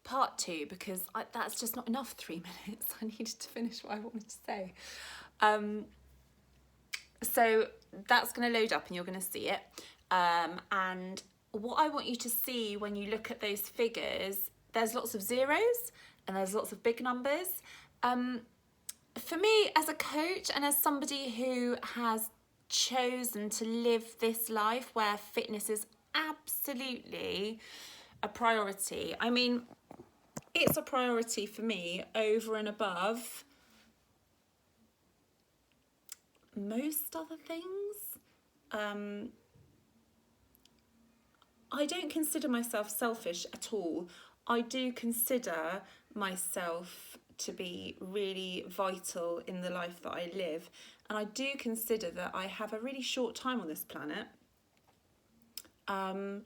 part 2 because that's just not enough 3 minutes. I needed to finish what I wanted to say. So that's going to load up and you're going to see it. And what I want you to see when you look at those figures, there's lots of zeros and there's lots of big numbers. For me, as a coach and as somebody who has chosen to live this life where fitness is absolutely a priority, I mean, it's a priority for me over and above most other things. I don't consider myself selfish at all. I do consider myself to be really vital in the life that I live. And I do consider that I have a really short time on this planet. And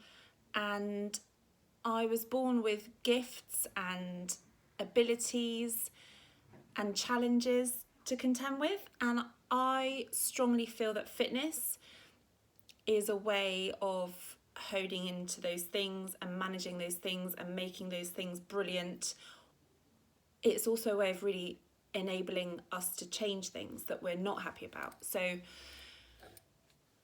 I was born with gifts and abilities and challenges to contend with. And I strongly feel that fitness is a way of holding into those things and managing those things and making those things brilliant. It's also a way of really enabling us to change things that we're not happy about. So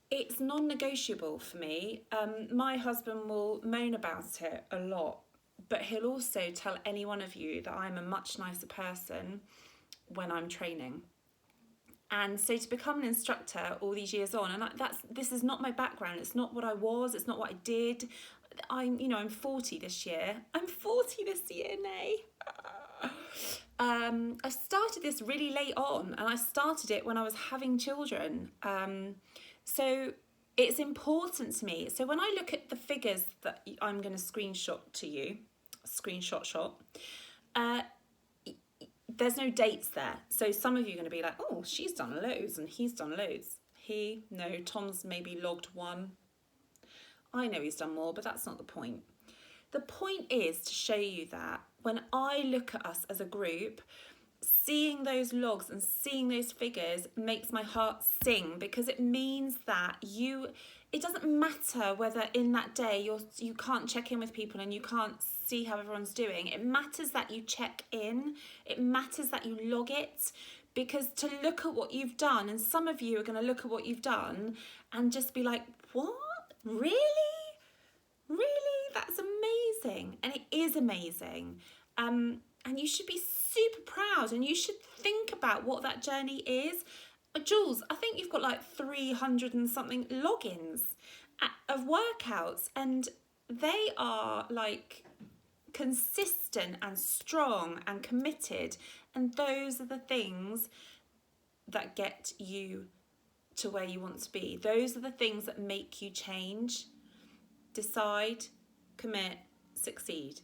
it's non-negotiable for me. My husband will moan about it a lot, but he'll also tell any one of you that I'm a much nicer person when I'm training. And so to become an instructor all these years on, and this is not my background, it's not what I was, it's not what I did. I'm 40 this year. I'm 40 this year, Nay. I started this really late on, and I started it when I was having children. So it's important to me. So when I look at the figures that I'm going to screenshot to you, there's no dates there. So some of you are going to be like, oh, she's done loads and he's done loads. Tom's maybe logged 1. I know he's done more, but that's not the point. The point is to show you that when I look at us as a group, seeing those logs and seeing those figures makes my heart sing, because it means that it doesn't matter whether in that day you can't check in with people and you can't see how everyone's doing. It matters that you check in. It matters that you log it, because to look at what you've done, and some of you are going to look at what you've done and just be like, what? Really? That's amazing. And it is amazing. And you should be super proud, and you should think about what that journey is. Jules, I think you've got like 300 and something logins of workouts, and they are like consistent and strong and committed. And those are the things that get you to where you want to be. Those are the things that make you change, decide, commit, succeed.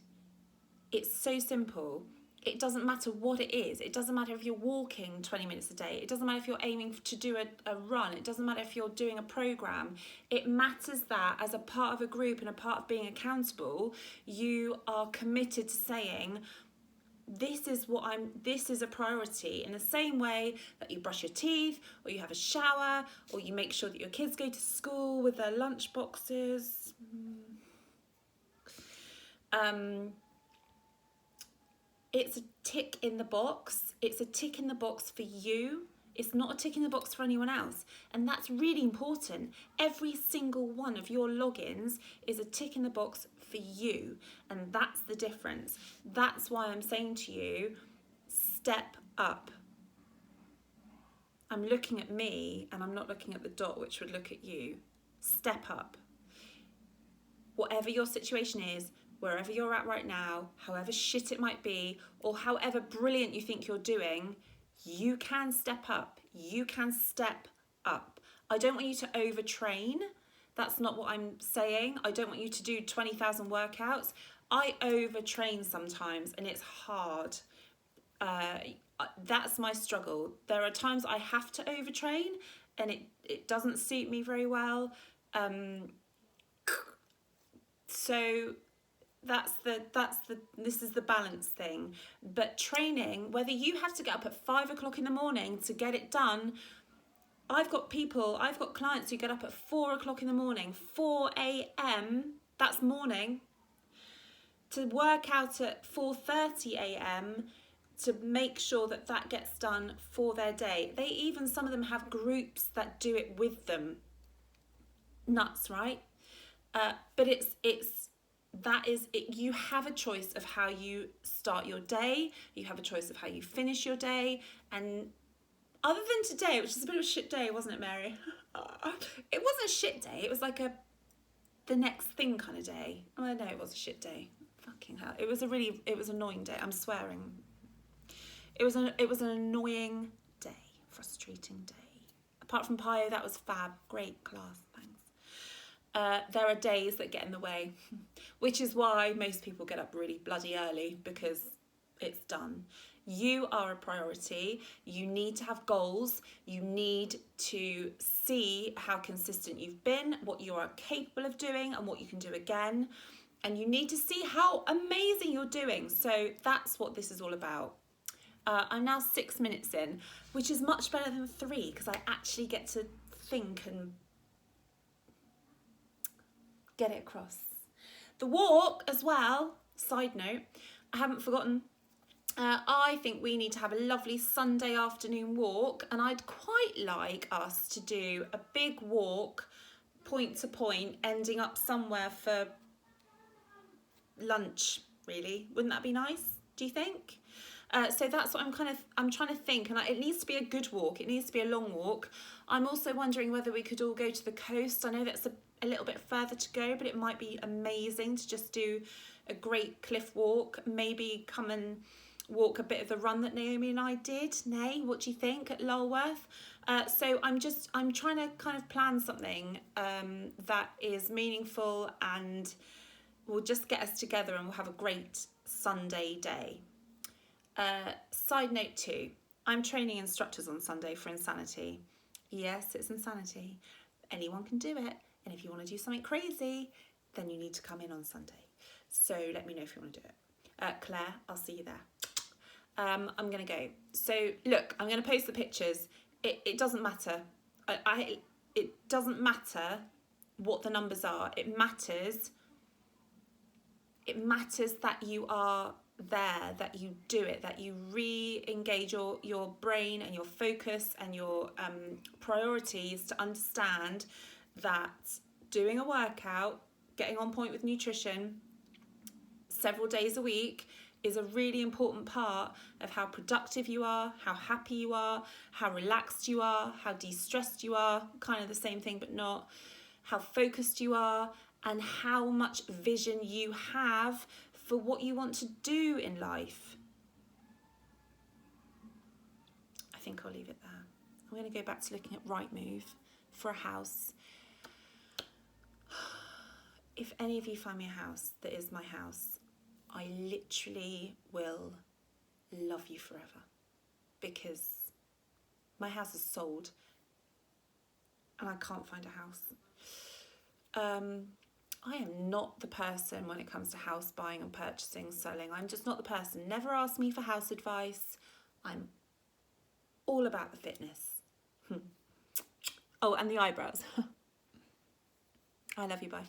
It's so simple. It doesn't matter what it is. It doesn't matter if you're walking 20 minutes a day. It doesn't matter if you're aiming to do a run. It doesn't matter if you're doing a program. It matters that as a part of a group and a part of being accountable, you are committed to saying, this is a priority. In the same way that you brush your teeth, or you have a shower, or you make sure that your kids go to school with their lunch boxes. It's a tick in the box. It's a tick in the box for you. It's not a tick in the box for anyone else. And that's really important. Every single one of your logins is a tick in the box for you. And that's the difference. That's why I'm saying to you, step up. I'm looking at me and I'm not looking at the dot, which would look at you. Step up. Whatever your situation is, wherever you're at right now, however shit it might be, or however brilliant you think you're doing, you can step up. You can step up. I don't want you to overtrain. That's not what I'm saying. I don't want you to do 20,000 workouts. I overtrain sometimes and it's hard. That's my struggle. There are times I have to overtrain and it doesn't suit me very well. So this is the balance thing. But training, whether you have to get up at 5 o'clock in the morning to get it done, I've got clients who get up at 4 o'clock in the morning, 4 a.m., that's morning, to work out at 4:30 a.m. to make sure that that gets done for their day. They even, some of them have groups that do it with them. Nuts, right? But that is it. You have a choice of how you start your day. You have a choice of how you finish your day. And other than today, which is a bit of a shit day, wasn't it, Mary? It wasn't a shit day. It was like the next thing kind of day. Oh, no, it was a shit day. Fucking hell. It was an annoying day. I'm swearing. It was an annoying day, frustrating day. Apart from Pio, that was fab. Great class, thanks. There are days that get in the way, which is why most people get up really bloody early, because it's done. You are a priority. You need to have goals. You need to see how consistent you've been, what you are capable of doing and what you can do again. And you need to see how amazing you're doing. So that's what this is all about. I'm now 6 minutes in, which is much better than 3, because I actually get to think and get it across. The walk as well, side note, I haven't forgotten. I think we need to have a lovely Sunday afternoon walk, and I'd quite like us to do a big walk, point to point, ending up somewhere for lunch, really. Wouldn't that be nice, do you think? So that's what I'm trying to think, and it needs to be a good walk. It needs to be a long walk. I'm also wondering whether we could all go to the coast. I know that's a little bit further to go, but it might be amazing to just do a great cliff walk. Maybe come and walk a bit of the run that Naomi and I did. Nay, what do you think, at Lulworth? So I'm trying to kind of plan something that is meaningful and will just get us together, and we'll have a great Sunday day. Side note 2, I'm training instructors on Sunday for Insanity. Yes, it's Insanity. Anyone can do it. And if you want to do something crazy, then you need to come in on Sunday. So let me know if you want to do it. Claire, I'll see you there. I'm going to go. So look, I'm going to post the pictures. It doesn't matter. It doesn't matter what the numbers are. It matters that you are there, that you do it, that you re-engage your brain and your focus and your priorities to understand that doing a workout, getting on point with nutrition several days a week is a really important part of how productive you are, how happy you are, how relaxed you are, how de-stressed you are, kind of the same thing but not, how focused you are, and how much vision you have for what you want to do in life. I think I'll leave it there. I'm going to go back to looking at Rightmove for a house. If any of you find me a house that is my house, I literally will love you forever, because my house is sold and I can't find a house. I am not the person when it comes to house buying and purchasing, selling. I'm just not the person. Never ask me for house advice. I'm all about the fitness. Oh, and the eyebrows. I love you, bye.